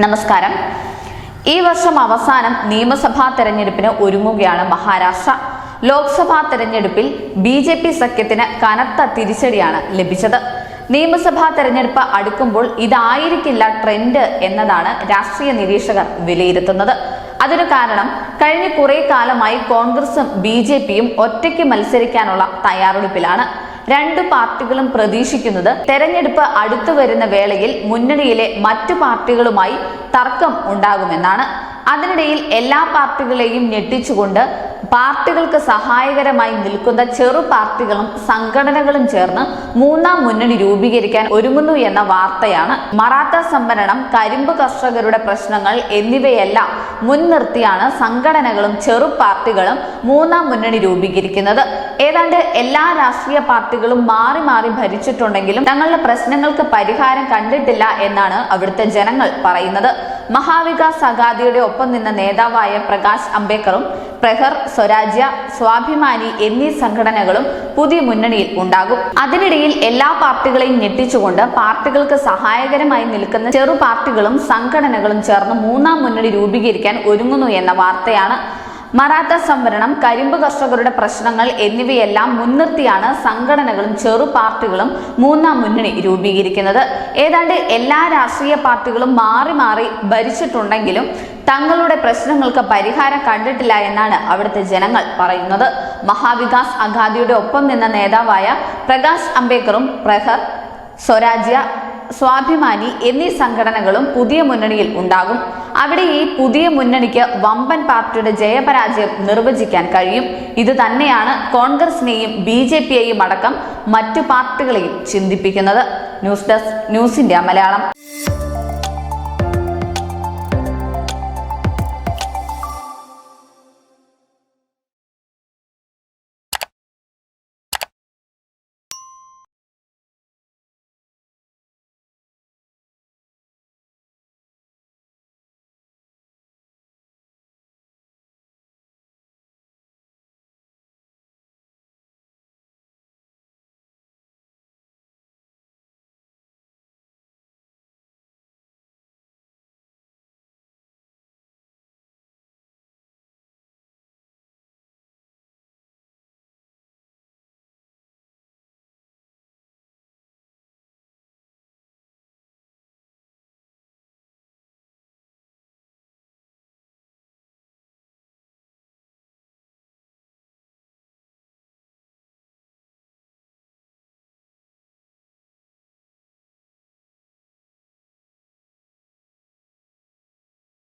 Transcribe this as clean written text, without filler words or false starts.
നമസ്കാരം. ഈ വർഷം അവസാനം നിയമസഭാ തെരഞ്ഞെടുപ്പിന് ഒരുങ്ങുകയാണ് മഹാരാഷ്ട്ര. ലോക്സഭാ തെരഞ്ഞെടുപ്പിൽ BJP സഖ്യത്തിന് കനത്ത തിരിച്ചടിയാണ് ലഭിച്ചത്. നിയമസഭാ തെരഞ്ഞെടുപ്പ് അടുക്കുമ്പോൾ ഇതായിരിക്കില്ല ട്രെൻഡ് എന്നതാണ് രാഷ്ട്രീയ നിരീക്ഷകർ വിലയിരുത്തുന്നത്. അതിനു കാരണം കഴിഞ്ഞ കുറെ കാലമായി കോൺഗ്രസും BJPയും ഒറ്റയ്ക്ക് മത്സരിക്കാനുള്ള തയ്യാറെടുപ്പിലാണ്. രണ്ടു പാർട്ടികളും പ്രതീക്ഷിക്കുന്നത് തെരഞ്ഞെടുപ്പ് അടുത്തു വരുന്ന വേളയിൽ മുന്നണിയിലെ മറ്റു പാർട്ടികളുമായി തർക്കം ഉണ്ടാകുമെന്നാണ്. അതിനിടയിൽ എല്ലാ പാർട്ടികളെയും ഞെട്ടിച്ചുകൊണ്ട് പാർട്ടികൾക്ക് സഹായകരമായി നിൽക്കുന്ന ചെറു പാർട്ടികളും സംഘടനകളും ചേർന്ന് മൂന്നാം മുന്നണി രൂപീകരിക്കാൻ ഒരുങ്ങുന്നു എന്ന വാർത്തയാണ്. മറാത്ത സംവരണം, കരിമ്പ് കർഷകരുടെ പ്രശ്നങ്ങൾ എന്നിവയെല്ലാം മുൻനിർത്തിയാണ് സംഘടനകളും ചെറു പാർട്ടികളും മൂന്നാം മുന്നണി രൂപീകരിക്കുന്നത്. ഏതാണ്ട് എല്ലാ രാഷ്ട്രീയ പാർട്ടികളും മാറി മാറി ഭരിച്ചിട്ടുണ്ടെങ്കിലും തങ്ങളുടെ പ്രശ്നങ്ങൾക്ക് പരിഹാരം കണ്ടിട്ടില്ല എന്നാണ് അവിടുത്തെ ജനങ്ങൾ പറയുന്നത്. മഹാവികാസ് അഘാദിയുടെ ഒപ്പം നിന്ന നേതാവായ പ്രകാശ് അംബേദ്കറും പ്രഹർ, സ്വരാജ്യ, സ്വാഭിമാനി എന്നീ സംഘടനകളും പുതിയ മുന്നണിയിൽ ഉണ്ടാകും. അതിനിടയിൽ എല്ലാ പാർട്ടികളെയും ഞെട്ടിച്ചുകൊണ്ട് പാർട്ടികൾക്ക് സഹായകരമായി നിൽക്കുന്ന ചെറു പാർട്ടികളും സംഘടനകളും ചേർന്ന് മൂന്നാം മുന്നണി രൂപീകരിക്കാൻ ഒരുങ്ങുന്നു എന്ന വാർത്തയാണ്. മറാത്ത സംവരണം, കരിമ്പ് കർഷകരുടെ പ്രശ്നങ്ങൾ എന്നിവയെല്ലാം മുൻനിർത്തിയാണ് സംഘടനകളും ചെറു പാർട്ടികളും മൂന്നാം മുന്നണി രൂപീകരിക്കുന്നത്. ഏതാണ്ട് എല്ലാ രാഷ്ട്രീയ പാർട്ടികളും മാറി മാറി ഭരിച്ചിട്ടുണ്ടെങ്കിലും തങ്ങളുടെ പ്രശ്നങ്ങൾക്ക് പരിഹാരം കണ്ടിട്ടില്ല എന്നാണ് അവിടുത്തെ ജനങ്ങൾ പറയുന്നത്. മഹാവികാസ് അഘാദിയുടെ ഒപ്പം നിന്ന നേതാവായ പ്രകാശ് അംബേദ്കറും പ്രഹർ, സ്വരാജ്യ, സ്വാഭിമാനി എന്നീ സംഘടനകളും പുതിയ മുന്നണിയിൽ ഉണ്ടാകും. അവിടെ ഈ പുതിയ മുന്നണിക്ക് വമ്പൻ പാർട്ടിയുടെ ജയപരാജയം നിർവചിക്കാൻ കഴിയും. ഇത് തന്നെയാണ് കോൺഗ്രസിനെയും BJPയെയും അടക്കം മറ്റു പാർട്ടികളെയും ചിന്തിപ്പിക്കുന്നത്. News desk, news India Malayalam.